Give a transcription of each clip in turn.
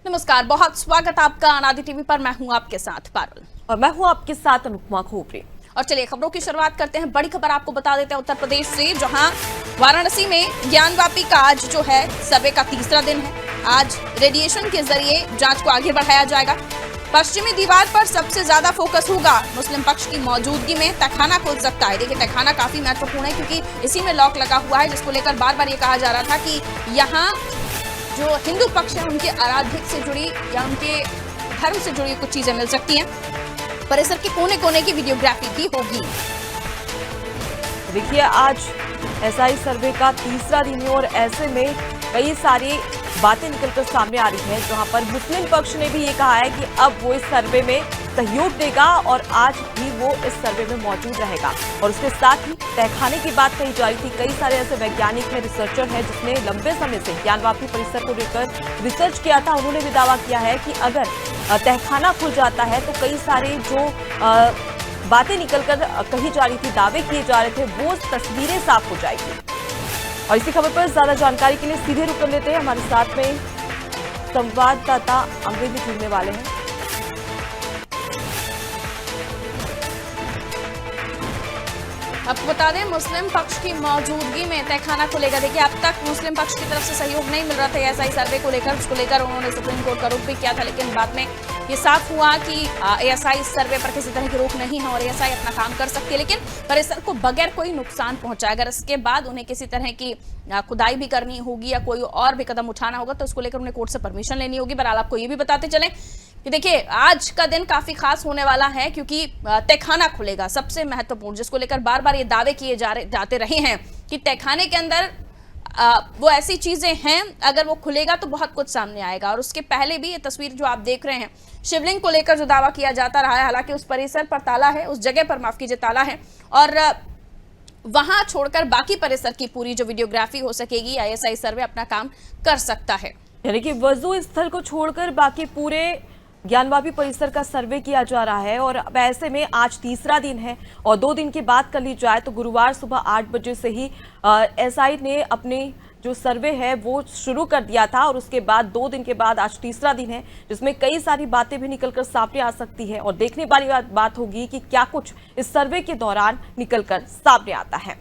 नमस्कार, बहुत स्वागत आपका अनादि टीवी पर। मैं हूं आपके साथ पारुल और मैं हूं आपके साथ अनुपमा खोपरे। और चलिए खबरों की शुरुआत करते हैं। बड़ी खबर आपको बता देते हैं उत्तर प्रदेश से, जहां वाराणसी में ज्ञानवापी का आज जो है सर्वे का तीसरा दिन है। आज रेडिएशन के जरिए जांच को आगे बढ़ाया जाएगा। पश्चिमी दीवार पर सबसे ज्यादा फोकस होगा मुस्लिम पक्ष की मौजूदगी में। तहखाना खुल सकता है। देखिए, तहखाना काफी महत्वपूर्ण है क्योंकि इसी में लॉक लगा हुआ है, जिसको लेकर बार बार ये कहा जा रहा था कि यहाँ जो हिंदू पक्ष है उनके आराध्यक से जुड़ी या उनके धर्म से जुड़ी कुछ चीजें मिल सकती हैं। परिसर के कोने कोने की वीडियोग्राफी भी होगी। देखिए, आज एसआई सर्वे का तीसरा दिन है और ऐसे में कई सारी बातें निकलकर सामने आ रही हैं, जहां पर मुस्लिम पक्ष ने भी ये कहा है कि अब वो इस सर्वे में सहयोग देगा और आज भी वो इस सर्वे में मौजूद रहेगा। और उसके साथ ही तहखाने की बात कही जा रही थी। कई सारे ऐसे वैज्ञानिक हैं, रिसर्चर हैं, जिसने लंबे समय से ज्ञानवापी परिसर को लेकर रिसर्च किया था। उन्होंने भी दावा किया है कि अगर तहखाना खुल जाता है तो कई सारे जो बातें निकलकर कही जा रही थी, दावे किए जा रहे थे, वो तस्वीरें साफ हो जाएगी। और इसी खबर पर ज्यादा जानकारी के लिए सीधे रुक कर लेते हैं। हमारे साथ में संवाददाता अंग्रेज भी जुड़ने वाले हैं। आपको बता दें, मुस्लिम पक्ष की मौजूदगी में तहखाना खुलेगा। देखिए, अब तक मुस्लिम पक्ष की तरफ से सहयोग नहीं मिल रहा था एसआई सर्वे को लेकर। उसको लेकर उन्होंने सुप्रीम कोर्ट का रुख भी किया था, लेकिन बाद में ये साफ हुआ कि एएसआई सर्वे पर किसी तरह की रोक नहीं है और एएसआई अपना काम कर सकती है, लेकिन परिसर को बगैर कोई नुकसान पहुंचाए। अगर इसके बाद उन्हें किसी तरह की खुदाई भी करनी होगी या कोई और भी कदम उठाना होगा तो उसको लेकर उन्हें कोर्ट से परमिशन लेनी होगी। बहरहाल आपको ये भी बताते चलें कि देखिए, आज का दिन काफी खास होने वाला है क्योंकि तहखाना खुलेगा। सबसे महत्वपूर्ण, जिसको लेकर बार बार ये दावे किए जाते रहे हैं कि तहखाने के अंदर वो ऐसी चीजें हैं, अगर वो खुलेगा तो बहुत कुछ सामने आएगा। और उसके पहले भी ये तस्वीर जो आप देख रहे हैं, शिवलिंग को लेकर जो दावा किया जाता रहा है, हालांकि उस परिसर पर ताला है, उस जगह पर माफ कीजिए ताला है, और वहां छोड़कर बाकी परिसर की पूरी जो वीडियोग्राफी हो सकेगी, आईएसआई सर्वे अपना काम कर सकता है। यानी कि वजू स्थल को छोड़कर बाकी पूरे ज्ञानवापी परिसर का सर्वे किया जा रहा है। और अब ऐसे में आज तीसरा दिन है और 2 दिन की बात कर ली जाए तो गुरुवार सुबह 8 बजे से ही एसआई ने अपनी जो सर्वे है वो शुरू कर दिया था। और उसके बाद 2 दिन के बाद आज तीसरा दिन है, जिसमें कई सारी बातें भी निकलकर सामने आ सकती है। और देखने वाली बात होगी कि क्या कुछ इस सर्वे के दौरान निकलकर सामने आता है।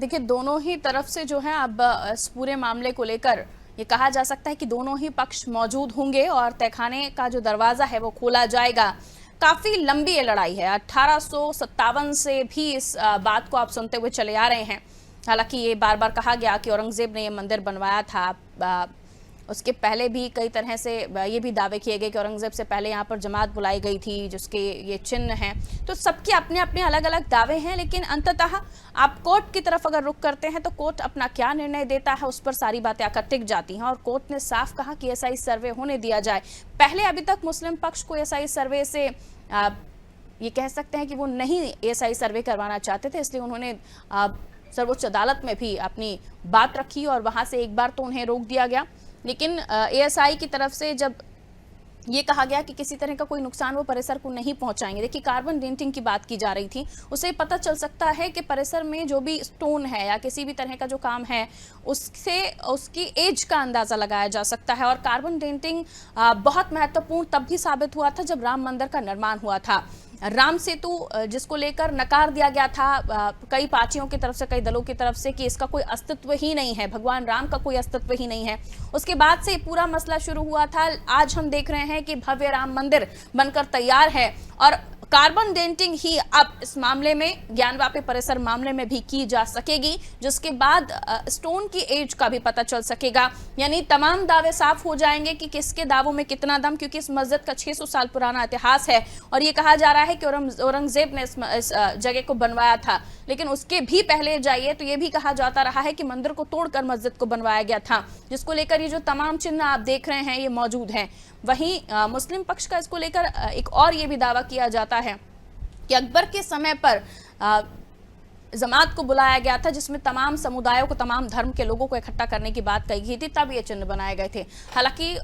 देखिए, दोनों ही तरफ से जो है अब इस पूरे मामले को लेकर ये कहा जा सकता है कि दोनों ही पक्ष मौजूद होंगे और तहखाने का जो दरवाजा है वो खोला जाएगा। काफी लंबी ये लड़ाई है। 1857 से भी इस बात को आप सुनते हुए चले आ रहे हैं। हालांकि ये बार बार कहा गया कि औरंगजेब ने ये मंदिर बनवाया था। उसके पहले भी कई तरह से ये भी दावे किए गए कि औरंगजेब से पहले यहाँ पर जमात बुलाई गई थी, जिसके ये चिन्ह हैं। तो सबके अपने अपने अलग अलग दावे हैं, लेकिन अंततः आप कोर्ट की तरफ अगर रुख करते हैं तो कोर्ट अपना क्या निर्णय देता है उस पर सारी बातें आकर टिक जाती हैं। और कोर्ट ने साफ कहा कि एसआई सर्वे होने दिया जाए। पहले अभी तक मुस्लिम पक्ष को एसआई सर्वे से ये कह सकते हैं कि वो नहीं एसआई सर्वे करवाना चाहते थे, इसलिए उन्होंने सर्वोच्च अदालत में भी अपनी बात रखी और वहां से एक बार तो उन्हें रोक दिया गया। लेकिन एएसआई की तरफ से जब ये कहा गया कि किसी तरह का कोई नुकसान वो परिसर को नहीं पहुंचाएंगे। देखिए, कार्बन डेटिंग की बात की जा रही थी, उससे पता चल सकता है कि परिसर में जो भी स्टोन है या किसी भी तरह का जो काम है उससे उसकी एज का अंदाजा लगाया जा सकता है। और कार्बन डेटिंग बहुत महत्वपूर्ण तब भी साबित हुआ था जब राम मंदिर का निर्माण हुआ था। राम सेतु जिसको लेकर नकार दिया गया था कई पार्टियों की तरफ से, कई दलों की तरफ से, कि इसका कोई अस्तित्व ही नहीं है, भगवान राम का कोई अस्तित्व ही नहीं है। उसके बाद से पूरा मसला शुरू हुआ था। आज हम देख रहे हैं कि भव्य राम मंदिर बनकर तैयार है और कार्बन डेटिंग ही अब इस मामले में, ज्ञानवापी परिसर मामले में भी की जा सकेगी, जिसके बाद स्टोन की एज का भी पता चल सकेगा। यानी तमाम दावे साफ हो जाएंगे कि किसके दावों में कितना दम, क्योंकि इस मस्जिद का 600 साल पुराना इतिहास है और ये कहा जा रहा है कि औरंगजेब ने इस जगह को बनवाया था। लेकिन उसके भी पहले जाइए तो ये भी कहा जाता रहा है कि मंदिर को तोड़कर मस्जिद को बनवाया गया था, जिसको लेकर ये जो तमाम चिन्ह आप देख रहे हैं ये मौजूद हैं। वहीं मुस्लिम पक्ष का इसको लेकर एक और ये भी दावा किया जाता है कि अकबर के समय पर जमात को बुलाया गया था, जिसमें तमाम समुदायों को, तमाम धर्म के लोगों को इकट्ठा करने की बात कही गई थी, तब ये चिन्ह बनाए गए थे। हालांकि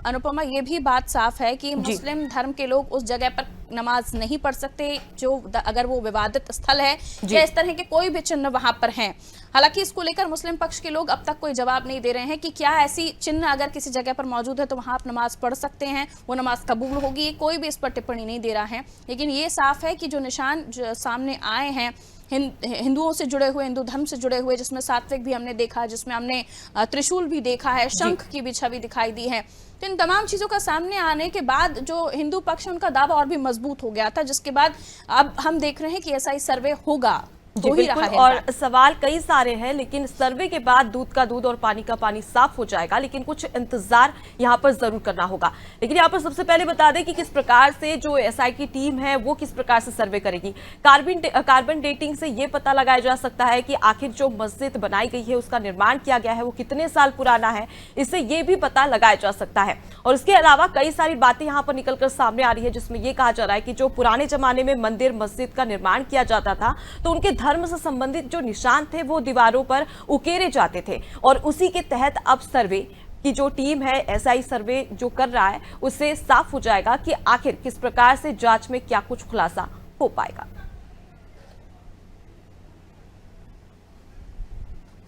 अनुपमा, ये भी बात साफ है कि मुस्लिम धर्म के लोग उस जगह पर नमाज नहीं पढ़ सकते जो अगर वो विवादित स्थल है या इस तरह के कोई भी चिन्ह वहां पर हैं। हालांकि इसको लेकर मुस्लिम पक्ष के लोग अब तक कोई जवाब नहीं दे रहे हैं कि क्या ऐसी चिन्ह अगर किसी जगह पर मौजूद है तो वहां आप नमाज पढ़ सकते हैं, वो नमाज कबूल होगी, कोई भी इस पर टिप्पणी नहीं दे रहा है। लेकिन ये साफ है कि जो निशान सामने आए हैं हिंदुओं से जुड़े हुए, हिंदू धर्म से जुड़े हुए, जिसमें सात्विक भी हमने देखा, जिसमें हमने त्रिशूल भी देखा है, शंख की भी छवि दिखाई दी है, तो इन तमाम चीजों का सामने आने के बाद जो हिंदू पक्ष उनका दावा और भी मजबूत हो गया था, जिसके बाद अब हम देख रहे हैं कि ऐसा ही सर्वे होगा, हो ही रहा है। और सवाल कई सारे हैं, लेकिन सर्वे के बाद दूध का दूध और पानी का पानी साफ हो जाएगा, लेकिन कुछ इंतजार यहाँ पर जरूर करना होगा। लेकिन यहाँ पर सबसे पहले बता दें कि किस प्रकार से जो एसआई की टीम है वो किस प्रकार से सर्वे करेगी। कार्बन डेटिंग से ये पता लगाया जा सकता है कि आखिर जो मस्जिद बनाई गई है उसका निर्माण किया गया है वो कितने साल पुराना है, इससे ये भी पता लगाया जा सकता है। और इसके अलावा कई सारी बातें यहाँ पर निकलकर सामने आ रही है, जिसमें यह कहा जा रहा है कि जो पुराने जमाने में मंदिर मस्जिद का निर्माण किया जाता था तो उनके धर्म से संबंधित जो निशान थे वो दीवारों पर उकेरे जाते थे, और उसी के तहत अब सर्वे की जो टीम है, एसआई सर्वे जो कर रहा है, उससे साफ हो जाएगा कि आखिर किस प्रकार से जांच में क्या कुछ खुलासा हो पाएगा।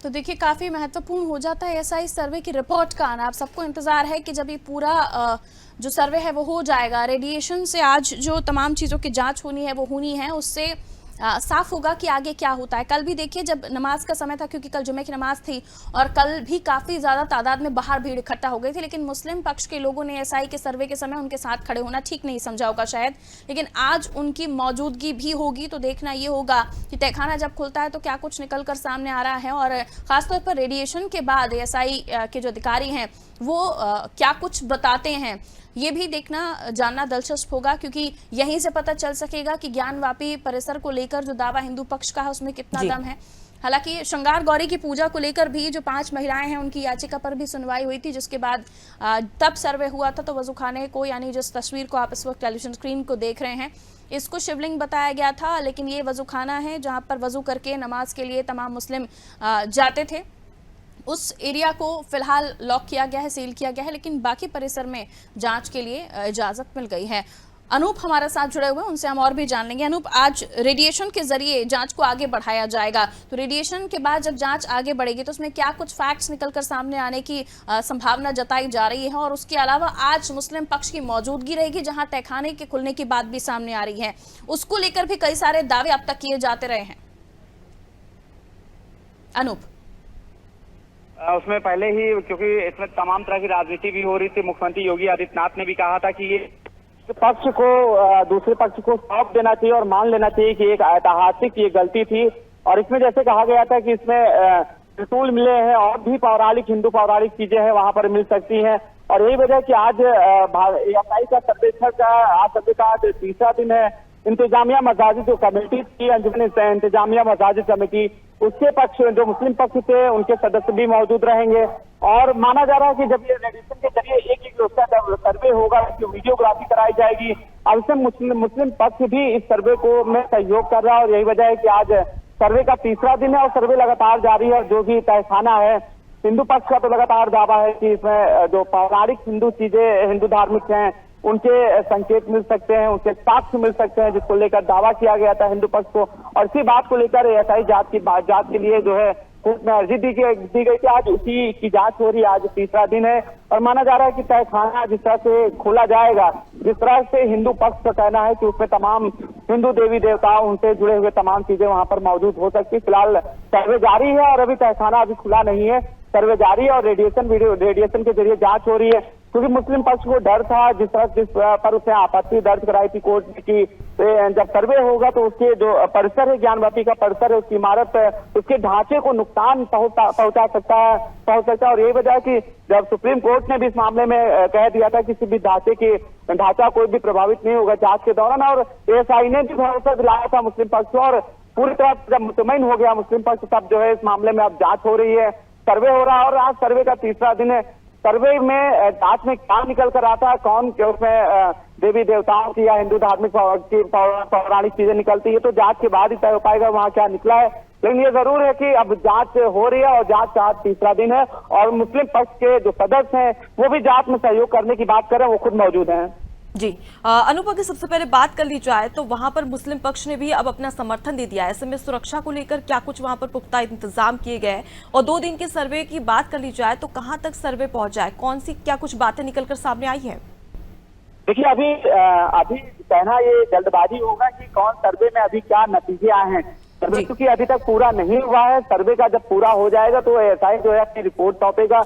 तो देखिए काफी महत्वपूर्ण हो जाता है एसआई सर्वे की रिपोर्ट का आना। आप सबको इंतजार है कि जब ये पूरा जो सर्वे है वो हो जाएगा, रेडिएशन से आज जो तमाम चीजों की जांच होनी है वो होनी है, उससे साफ होगा कि आगे क्या होता है। कल भी देखिए जब नमाज का समय था, क्योंकि कल जुमे की नमाज थी और कल भी काफी ज्यादा तादाद में बाहर भीड़ इकट्ठा हो गई थी, लेकिन मुस्लिम पक्ष के लोगों ने एसआई के सर्वे के समय उनके साथ खड़े होना ठीक नहीं समझा होगा शायद, लेकिन आज उनकी मौजूदगी भी होगी। तो देखना ये होगा कि तहखाना जब खुलता है तो क्या कुछ निकल कर सामने आ रहा है, और खासतौर पर रेडिएशन के बाद एसआई के जो अधिकारी हैं वो क्या कुछ बताते हैं, ये भी देखना जानना दिलचस्प होगा, क्योंकि यहीं से पता चल सकेगा कि ज्ञानवापी परिसर को लेकर जो दावा हिंदू पक्ष का है उसमें कितना दम है। हालांकि श्रृंगार गौरी की पूजा को लेकर भी जो 5 महिलाएं हैं उनकी याचिका पर भी सुनवाई हुई थी, जिसके बाद तब सर्वे हुआ था। तो वजूखाने को, यानी जिस तस्वीर को आप इस वक्त टेलीविजन स्क्रीन को देख रहे हैं, इसको शिवलिंग बताया गया था, लेकिन ये वजूखाना है जहां पर वजू करके नमाज के लिए तमाम मुस्लिम जाते थे। उस एरिया को फिलहाल लॉक किया गया है, सील किया गया है, लेकिन बाकी परिसर में जांच के लिए इजाजत मिल गई है। अनूप हमारे साथ जुड़े हुए हैं, उनसे हम और भी जान लेंगे। अनूप, आज रेडिएशन के जरिए जांच को आगे बढ़ाया जाएगा, तो रेडिएशन के बाद जब जांच आगे बढ़ेगी तो उसमें क्या कुछ फैक्ट्स निकलकर सामने आने की संभावना जताई जा रही है, और उसके अलावा आज मुस्लिम पक्ष की मौजूदगी रहेगी जहां तहखाने के खुलने की बात भी सामने आ रही है, उसको लेकर भी कई सारे दावे अब तक किए जाते रहे हैं। अनूप, उसमें पहले ही, क्योंकि इसमें तमाम तरह की राजनीति भी हो रही थी, मुख्यमंत्री योगी आदित्यनाथ ने भी कहा था कि ये पक्ष को दूसरे पक्ष को सौंप देना चाहिए और मान लेना चाहिए कि एक ऐतिहासिक ये गलती थी। और इसमें जैसे कहा गया था कि इसमें त्रिशूल मिले हैं और भी पौराणिक, हिंदू पौराणिक चीजें हैं वहां पर मिल सकती हैं, और यही वजह कि आज एसआई का सर्वेक्षण का आज सर्वे का तीसरा दिन है। इंतजामिया मसाजिद जो कमेटी थी, अंजुमन इंतजामिया मसाजिद कमेटी, उसके पक्ष जो मुस्लिम पक्ष थे उनके सदस्य भी मौजूद रहेंगे, और माना जा रहा है कि जब ये रेडिएशन के जरिए एक उसका जब सर्वे होगा, इसकी वीडियोग्राफी कराई जाएगी। अब से मुस्लिम पक्ष भी इस सर्वे को में सहयोग कर रहा है, और यही वजह है कि आज सर्वे का तीसरा दिन है और सर्वे लगातार जारी है। जो भी तहखाना है, हिंदू पक्ष का तो लगातार दावा है कि इसमें जो पौराणिक हिंदू चीजें, हिंदू धार्मिक हैं, उनके संकेत मिल सकते हैं, उनके साक्ष्य मिल सकते हैं, जिसको लेकर दावा किया गया था हिंदू पक्ष को। और इसी बात को लेकर एसआई जांच के लिए जो है कोर्ट में अर्जी दी गई थी। आज उसी की जांच हो रही है, आज तीसरा दिन है, और माना जा रहा है कि तहखाना जिस तरह से खोला जाएगा, जिस तरह से हिंदू पक्ष का कहना है कि उसमें तमाम हिंदू देवी देवताओं, उनसे जुड़े हुए तमाम चीजें वहां पर मौजूद हो सकती है। फिलहाल सर्वे जारी है और अभी तहखाना अभी खुला नहीं है, सर्वे जारी है और रेडिएशन के जरिए जांच हो रही है, क्योंकि मुस्लिम पक्ष को डर था जिस पर उसने आपत्ति दर्ज कराई थी कोर्ट में कि जब सर्वे होगा तो उसके जो परिसर है, ज्ञानवापी का परिसर है, उसकी इमारत, उसके ढांचे को नुकसान पहुंचा सकता है। और यही वजह है कि जब सुप्रीम कोर्ट ने भी इस मामले में कह दिया था किसी भी ढांचा कोई भी प्रभावित नहीं होगा जांच के दौरान, और एएसआई ने भी भरोसा दिलाया था मुस्लिम पक्ष को, और पूरी तरह जब मुतमईन हो गया मुस्लिम पक्ष, तब जो है इस मामले में अब जांच हो रही है, सर्वे हो रहा है। और आज सर्वे का तीसरा दिन है। सर्वे में जांच में क्या निकल कर आता है, कौन के उसमें देवी देवताओं की या हिंदू धार्मिक पौराणिक चीजें निकलती है, तो जांच के बाद ही तय हो पाएगा वहां क्या निकला है। लेकिन ये जरूर है कि अब जांच हो रही है और जांच का आज तीसरा दिन है, और मुस्लिम पक्ष के जो सदस्य हैं वो भी जांच में सहयोग करने की बात कर रहे हैं, वो खुद मौजूद हैं। जी अनूप, अगर सबसे पहले बात कर ली जाए तो वहां पर मुस्लिम पक्ष ने भी अब अपना समर्थन दे दिया है। ऐसे में सुरक्षा को लेकर क्या कुछ वहां पर पुख्ता इंतजाम किए गए हैं? और 2 दिन के सर्वे की बात कर ली जाए तो कहां तक सर्वे पहुंचा है, कौन सी क्या कुछ बातें निकलकर सामने आई है? देखिए, अभी कहना ये जल्दबाजी होगा कि कौन सर्वे में अभी क्या नतीजे आए हैं। सर्वे क्योंकि अभी तक पूरा नहीं हुआ है। सर्वे का जब पूरा हो जाएगा तो एएसआई जो है अपनी रिपोर्ट सौंपेगा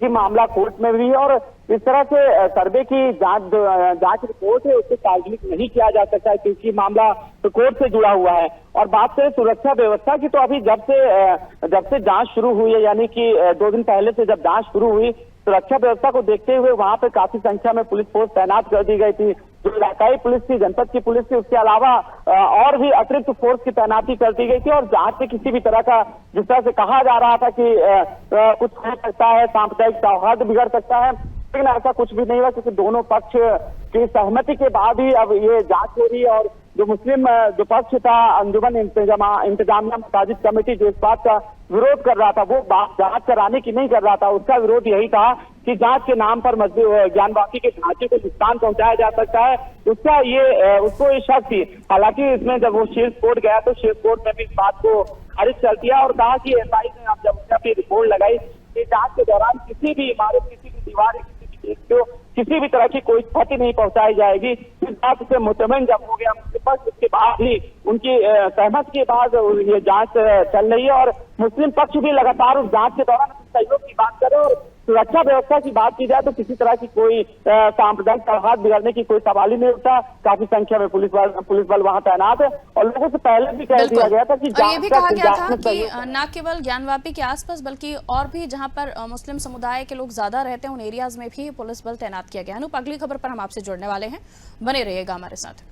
कि मामला कोर्ट में भी है, और इस तरह से सर्वे की जांच रिपोर्ट है उसको सार्वजनिक नहीं किया जा सकता है क्योंकि मामला तो कोर्ट से जुड़ा हुआ है। और बात करें सुरक्षा व्यवस्था की, तो अभी जब से जांच शुरू हुई है, यानी कि 2 दिन पहले से जब जांच शुरू हुई, सुरक्षा व्यवस्था को देखते हुए वहां पे काफी संख्या में पुलिस फोर्स तैनात कर दी गई थी। जो इलाकाई पुलिस थी, जनपद की पुलिस थी, उसके अलावा और भी अतिरिक्त फोर्स की तैनाती कर दी गई थी। और जांच से किसी भी तरह का, जिस तरह से कहा जा रहा था कि कुछ हो सकता है, सांप्रदायिक सौहार्द बिगड़ सकता है, लेकिन ऐसा कुछ भी नहीं हुआ क्योंकि दोनों पक्ष की सहमति के बाद ही अब ये जांच हो रही है। और जो मुस्लिम जो पक्ष था, अंजुमन इंतजामिया मसाजिद कमेटी, जो इस बात का विरोध कर रहा था, वो बात जांच कराने की नहीं कर रहा था। उसका विरोध यही था कि जांच के नाम पर मस्जिद ज्ञानवापी के ढांचे को नुकसान पहुंचाया जा सकता है, उसको ये शक थी। हालांकि इसमें जब वो शीर्ष कोर्ट गया तो शीर्ष कोर्ट ने भी इस बात को खारिज कर दिया और कहा कि एसआई ने अब जब अपनी रिपोर्ट लगाई कि जांच के दौरान किसी भी इमारत, किसी भी दीवार, किसी भी तरह की कोई क्षति नहीं पहुंचाई जाएगी। इस बात से मुतमईन जब हो गया मुस्लिम पक्ष, उसके बाद ही उनकी सहमति के बाद ये जांच चल रही है। और मुस्लिम पक्ष भी लगातार उस जांच के दौरान सहयोग की बात करे। और सुरक्षा व्यवस्था की बात की जाए तो किसी तरह की कोई सांप्रदायिक सौहार्द बिगड़ने की कोई सवाल ही नहीं उठता। काफी संख्या में पुलिस बल वहां तैनात है और लोगों से पहले भी कह दिया गया था कि ये भी कहा गया था कि न केवल ज्ञानवापी के आसपास बल्कि और भी जहां पर मुस्लिम समुदाय के लोग ज्यादा रहते हैं उन एरियाज में भी पुलिस बल तैनात किया गया। अनूप, अगली खबर पर हम आपसे जुड़ने वाले हैं, बने रहिएगा हमारे साथ।